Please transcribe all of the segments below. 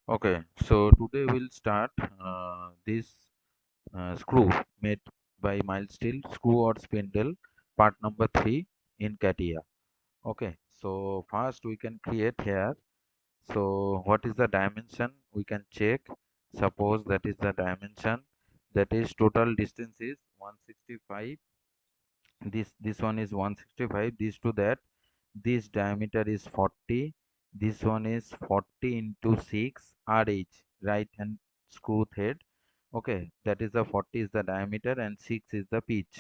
Okay, so today we'll start this screw made by mild steel, screw or spindle, part number 3 in CATIA. Okay, so first we can create here. So what is the dimension? We can check. Suppose that is the dimension. That is total distance is 165. This one is 165. This to that. This diameter is 40. This one is 40 into 6 RH, right hand screw thread. Okay, that is the 40 is the diameter and 6 is the pitch.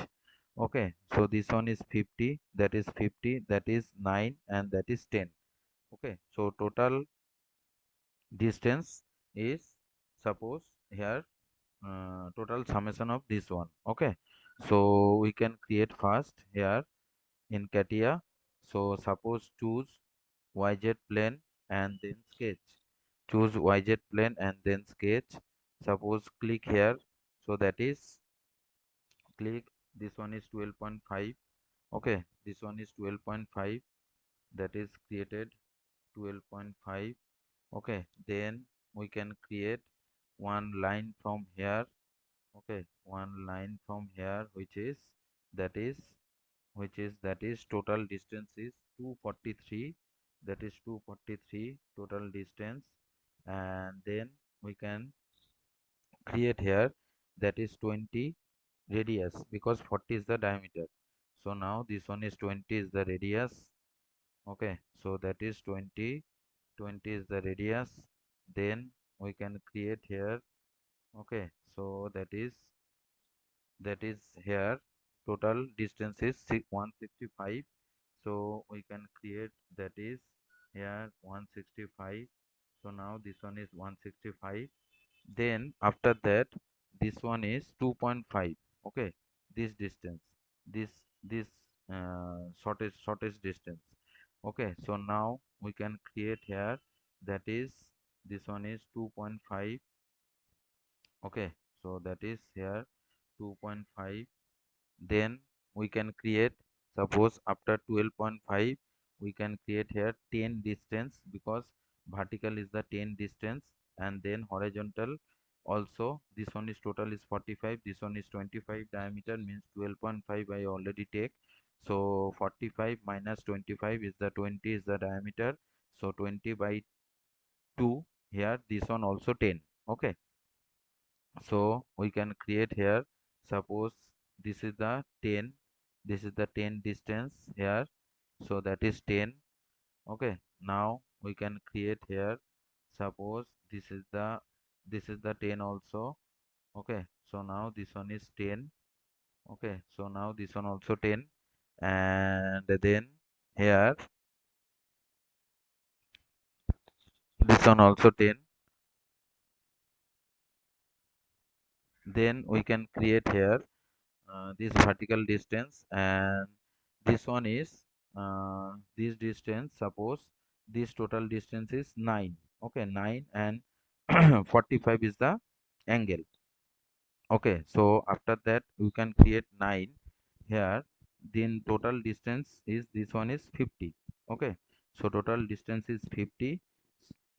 Okay, so this one is 50, that is 50, that is 9, and that is 10. Okay, so total distance is, suppose here, total summation of this one. Okay, so we can create first here in CATIA. So suppose choose YZ plane and then sketch. Choose YZ plane and then sketch. Suppose click here. So that is click. This one is 12.5. Okay, this one is 12.5. That is created 12.5. Okay, then we can create one line from here. Okay, one line from here, which is total distance is 243. That is 243 total distance, and then we can create here, that is 20 radius, because 40 is the diameter. So now this one is 20 is the radius. Okay, so that is 20, 20 is the radius. Then we can create here. Okay, so that is here total distance is 165. So we can create, that is here 165. So now this one is 165. Then after that, this one is 2.5. Okay, this distance, this shortest distance. Okay, so now we can create here, that is this one is 2.5. Okay, so that is here 2.5. Then we can create, suppose after 12.5, we can create here 10 distance, because vertical is the 10 distance, and then horizontal also. This one is total is 45, this one is 25 diameter, means 12.5 I already take. So 45 minus 25 is the 20 is the diameter. So 20 by 2, here this one also 10. Okay, so we can create here, suppose this is the 10, this is the 10 distance here, so that is 10. Okay, now we can create here, suppose this is the 10 also. Okay, so now this one is 10. Okay, so now this one also 10, and then here this one also 10. Then we can create here this vertical distance, and this one is this distance. Suppose this total distance is 9. Okay, 9, and 45 is the angle. Okay, so after that we can create 9 here. Then total distance is, this one is 50. Okay, so total distance is 50.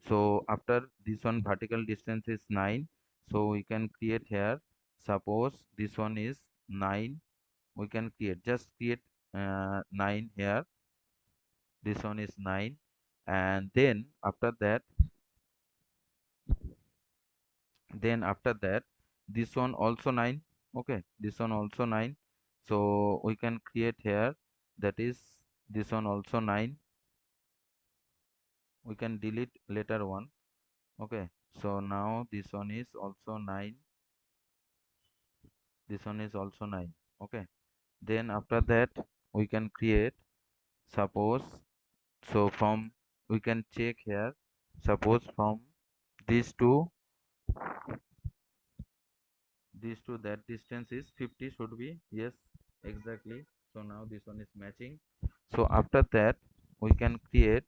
So after this one vertical distance is 9, so we can create here, suppose this one is 9. We can just create 9 here. This one is 9, and then after that this one also 9. Okay, this one also 9. So we can create here, that is this one also 9. We can delete later one. Okay, so now this one is also 9. This one is also 9. Okay, then after that we can create, suppose, so from, we can check here, suppose from these two, that distance is 50 should be, yes, exactly. So now this one is matching. So after that we can create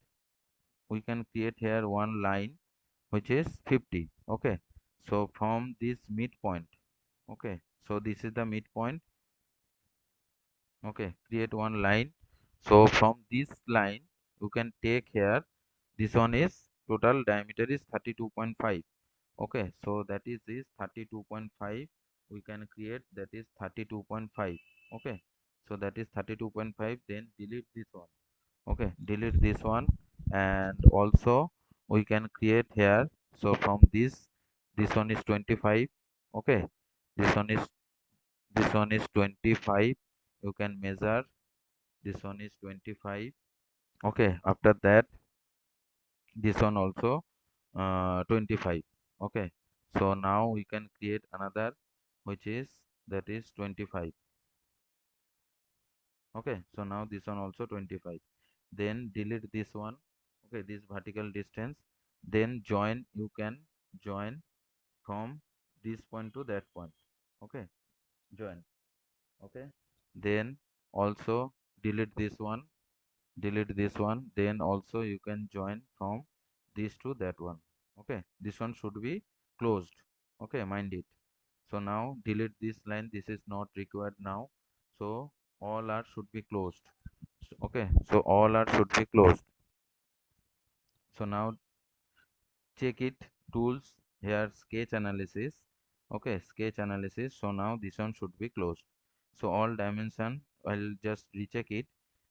here one line which is 50. Okay, so from this midpoint. Okay, so this is the midpoint. Okay, create one line. So from this line you can take here, this one is total diameter is 32.5. Okay, so that is this 32.5 we can create, that is 32.5. Okay, so that is 32.5, then delete this one. Okay, delete this one, and also we can create here. So from this one is 25. Okay, this one is this one is 25. You can measure, this one is 25. Okay, after that this one also 25. Okay, so now we can create another, which is, that is 25. Okay, so now this one also 25, then delete this one. Okay, this vertical distance, then join, you can join from this point to that point. Okay, join. Okay, then also delete this one, then also you can join from this to that one. Okay, this one should be closed. Okay, mind it. So now delete this line, this is not required now. So all are should be closed. Okay, so all are should be closed. So now check it, tools, here sketch analysis. Okay, sketch analysis. So now this one should be closed. So all dimension, I'll just recheck it.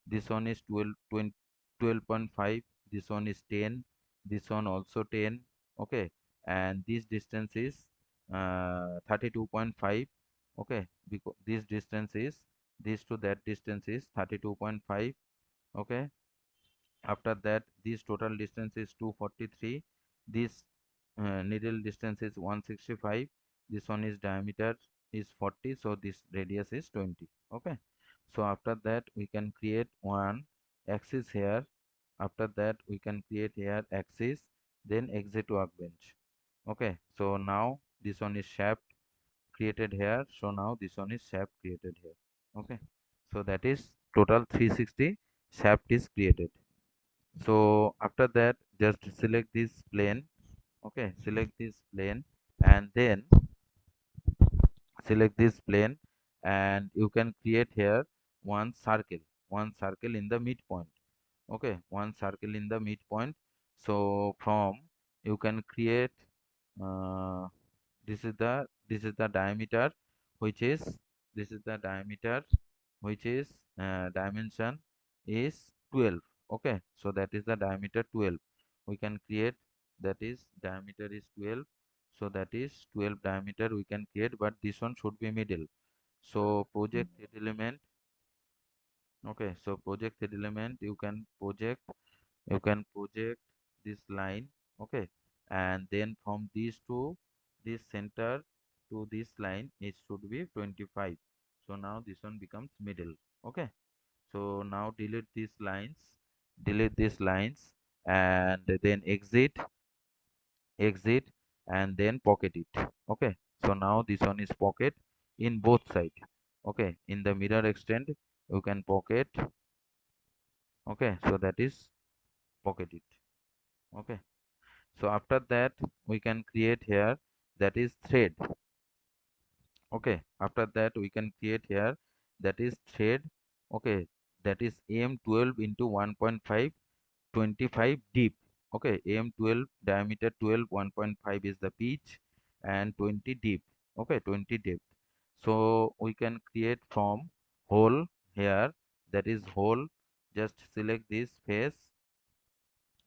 This one is 12 20, 12.5, this one is 10, this one also 10. Okay, and this distance is 32.5. Okay, because this distance is, this to that distance is 32.5. Okay, after that this total distance is 243. This needle distance is 165. This one is diameter is 40, so this radius is 20. Okay, so after that we can create one axis here. After that we can create here axis, then exit workbench. Okay, so now this one is shaft created here, so now this one is shaft created here. Okay, so that is total 360 shaft is created. So after that just select this plane. Okay, select this plane, and then select this plane, and you can create here one circle, in the midpoint. Okay, one circle in the midpoint. So from, you can create uh, this is the diameter, which is, this is the diameter, which is dimension is 12. Okay, so that is the diameter 12 we can create, that is diameter is 12. So that is 12 diameter we can create, but this one should be middle. So project head element. Okay, so project head element, you can project this line. Okay, and then from this to this center to this line, it should be 25. So now this one becomes middle. Okay, so now delete these lines, and then exit, and then pocket it. Okay, so now this one is pocket in both side. Okay, in the mirror extend, you can pocket. Okay, so that is pocket it. Okay, so after that we can create here, that is thread. Okay, after that we can create here, that is thread. Okay, that is m12 into 1.5, 25 deep. Okay, m12 diameter 12, 1.5 is the pitch, and 20 deep. Okay, 20 depth. So we can create from hole here, that is hole. Just select this face.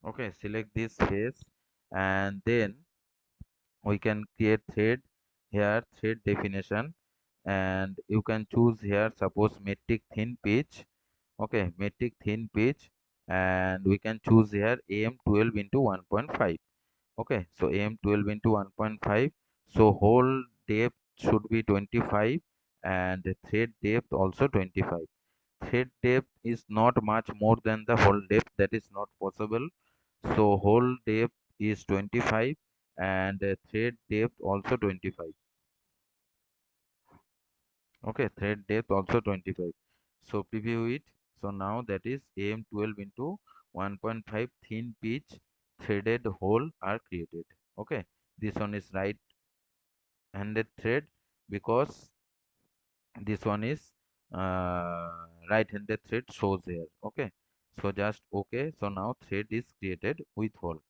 Okay, select this face, and then we can create thread here, thread definition, and you can choose here, suppose metric thin pitch. Okay, metric thin pitch, and we can choose here am12 into 1.5. Okay, so am12 into 1.5. So hole depth should be 25, and the thread depth also 25. Thread depth is not much more than the hole depth, that is not possible. So hole depth is 25, and thread depth also 25. Okay, thread depth also 25. So preview it. So now that is am12 into 1.5 thin pitch threaded hole are created. Okay, this one is right handed thread, because this one is right handed thread shows here. Okay, so just okay. So now thread is created with hole.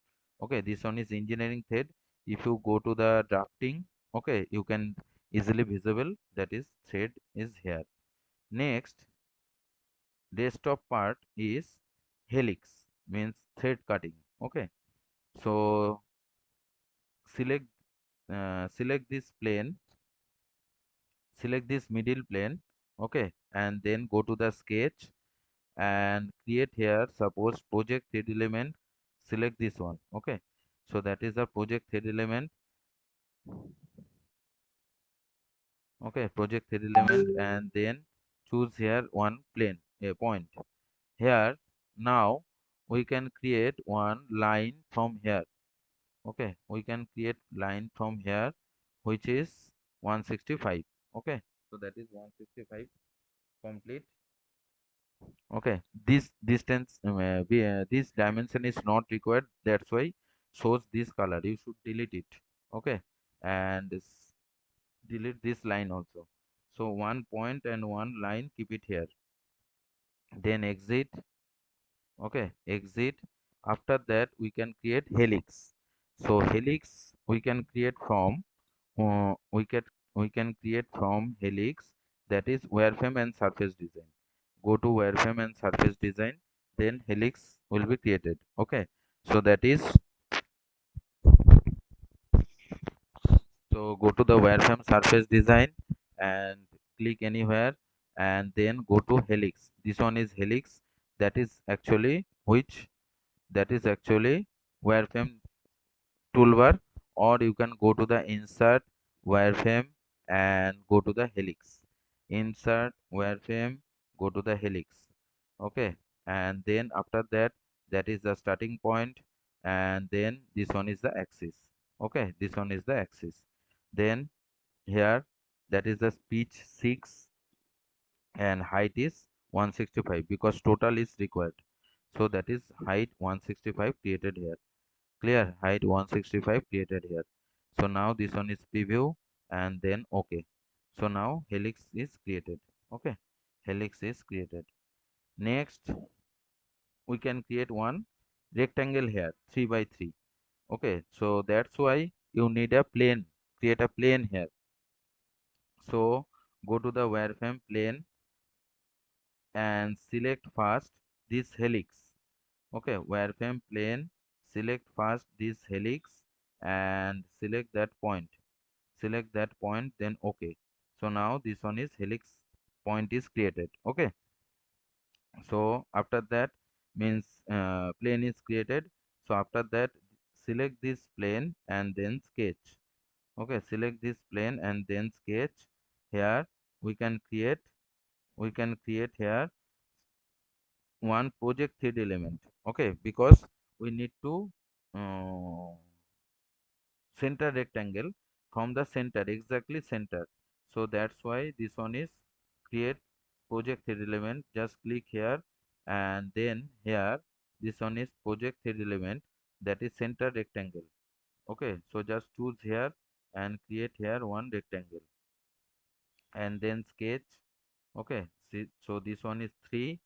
Okay, this one is engineering thread. If you go to the drafting, okay, you can easily visible that is thread is here. Next, desktop part is helix, means thread cutting. Okay, so select select this plane, select this middle plane. Okay, and then go to the sketch and create here, suppose project thread element, select this one. Okay, so that is the project thread element. Okay, project thread element, and then choose here one plane, a point here. Now we can create one line from here. Okay, we can create line from here, which is 165. Okay, so that is 165 complete. Okay, this distance this dimension is not required, that's why shows this color, you should delete it. Okay, and delete this line also. So one point and one line, keep it here, then exit. Okay, exit. After that we can create helix. So helix we can create from we can create from helix, that is wireframe and surface design. Go to wireframe and surface design, then helix will be created. Okay, so that is, so go to the wireframe surface design and click anywhere, and then go to helix. This one is helix, that is actually which, that is actually wireframe toolbar, or you can go to the insert wireframe and go to the helix. Insert wireframe, go to the helix. Okay, and then after that, that is the starting point, and then this one is the axis. Okay, this one is the axis. Then here, that is the pitch 6 and height is 165, because total is required. So that is height 165 created here. Clear, height 165 created here. So now this one is preview, and then okay. So now helix is created. Okay, helix is created. Next we can create one rectangle here, 3 by 3. Okay, so that's why you need a plane, create a plane here. So go to the wireframe plane and select first this helix. Okay, wireframe plane, select first this helix and select that point, select that point, then okay. So now this one is helix point is created. Okay, so after that means plane is created. So after that, select this plane and then sketch. Okay, select this plane and then sketch. Here we can create, we can create here one project thread element. Okay, because we need to uh, center rectangle from the center, exactly center. So that's why this one is create project thread element. Just click here, and then here this one is project thread element, that is center rectangle. Okay, so just choose here and create here one rectangle, and then sketch. Okay, see, so this one is 3,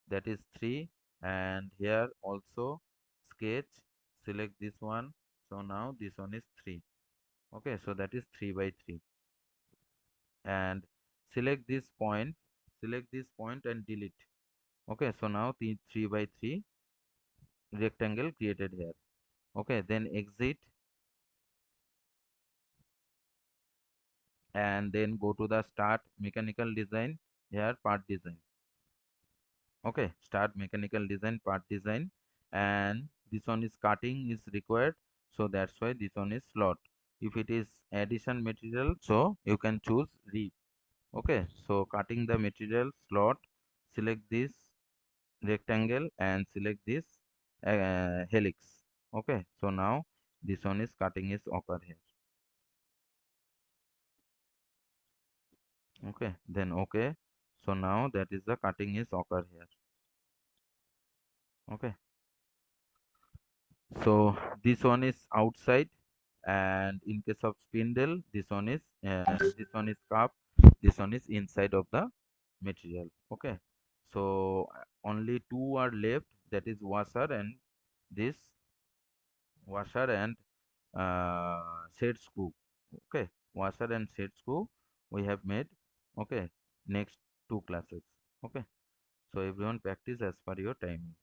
that is 3, and here also sketch, select this one. So now this one is 3. Okay, so that is 3 by 3, and select this point, select this point and delete. Okay, so now the 3 by 3 rectangle created here. Okay, then exit, and then go to the start mechanical design, here part design. Okay, start mechanical design, part design, and this one is cutting is required, so that's why this one is slot. If it is addition material, so you can choose reef. Okay, so cutting the material slot, select this rectangle and select this helix. Okay, so now this one is cutting is occur here. Okay, then okay, so now that is the cutting is occur here. Okay, so this one is outside, and in case of spindle, this one is cup, this one is inside of the material. Okay, so only two are left, that is washer and this washer and set screw. Okay, washer and set screw we have made. Okay, next two classes. Okay, so everyone practice as per your timing.